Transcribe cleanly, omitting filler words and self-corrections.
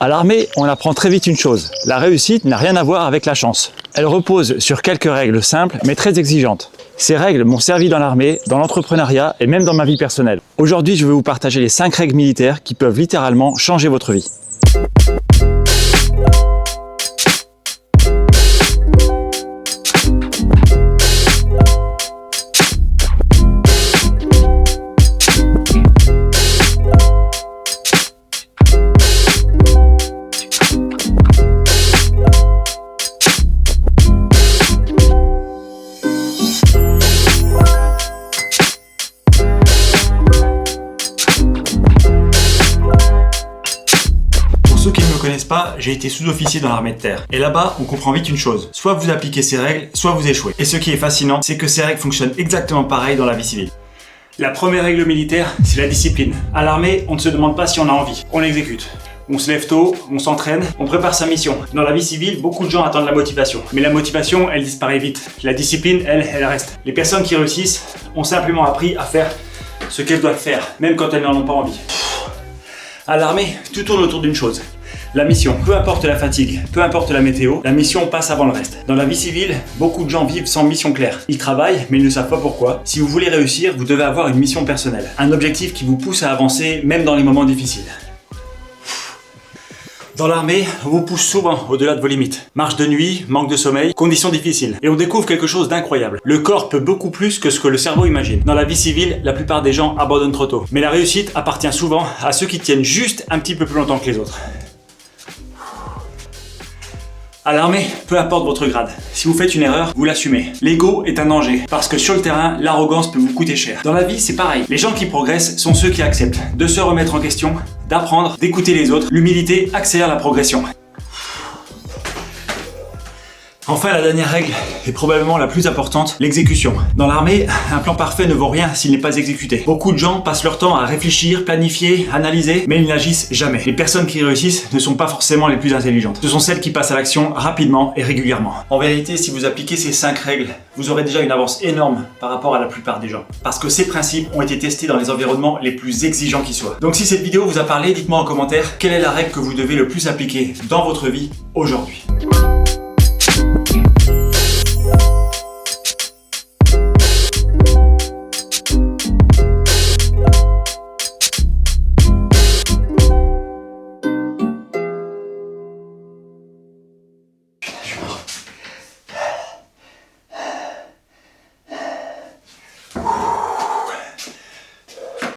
À l'armée, on apprend très vite une chose, la réussite n'a rien à voir avec la chance. Elle repose sur quelques règles simples mais très exigeantes. Ces règles m'ont servi dans l'armée, dans l'entrepreneuriat et même dans ma vie personnelle. Aujourd'hui, je vais vous partager les 5 règles militaires qui peuvent littéralement changer votre vie. Pour ceux qui ne me connaissent pas, j'ai été sous-officier dans l'armée de terre. Et là-bas, on comprend vite une chose. Soit vous appliquez ces règles, soit vous échouez. Et ce qui est fascinant, c'est que ces règles fonctionnent exactement pareil dans la vie civile. La première règle militaire, c'est la discipline. À l'armée, on ne se demande pas si on a envie, on l'exécute. On se lève tôt, on s'entraîne, on prépare sa mission. Dans la vie civile, beaucoup de gens attendent la motivation. Mais la motivation, elle disparaît vite. La discipline, elle reste. Les personnes qui réussissent ont simplement appris à faire ce qu'elles doivent faire, même quand elles n'en ont pas envie. À l'armée, tout tourne autour d'une chose. La mission. Peu importe la fatigue, peu importe la météo, la mission passe avant le reste. Dans la vie civile, beaucoup de gens vivent sans mission claire. Ils travaillent, mais ils ne savent pas pourquoi. Si vous voulez réussir, vous devez avoir une mission personnelle. Un objectif qui vous pousse à avancer, même dans les moments difficiles. Dans l'armée, on vous pousse souvent au-delà de vos limites. Marche de nuit, manque de sommeil, conditions difficiles. Et on découvre quelque chose d'incroyable. Le corps peut beaucoup plus que ce que le cerveau imagine. Dans la vie civile, la plupart des gens abandonnent trop tôt. Mais la réussite appartient souvent à ceux qui tiennent juste un petit peu plus longtemps que les autres. À l'armée, peu importe votre grade, si vous faites une erreur, vous l'assumez. L'ego est un danger, parce que sur le terrain, l'arrogance peut vous coûter cher. Dans la vie, c'est pareil. Les gens qui progressent sont ceux qui acceptent de se remettre en question, d'apprendre, d'écouter les autres. L'humilité accélère la progression. Enfin, la dernière règle est probablement la plus importante, l'exécution. Dans l'armée, un plan parfait ne vaut rien s'il n'est pas exécuté. Beaucoup de gens passent leur temps à réfléchir, planifier, analyser, mais ils n'agissent jamais. Les personnes qui réussissent ne sont pas forcément les plus intelligentes. Ce sont celles qui passent à l'action rapidement et régulièrement. En vérité, si vous appliquez ces 5 règles, vous aurez déjà une avance énorme par rapport à la plupart des gens. Parce que ces principes ont été testés dans les environnements les plus exigeants qui soient. Donc si cette vidéo vous a parlé, dites-moi en commentaire quelle est la règle que vous devez le plus appliquer dans votre vie aujourd'hui.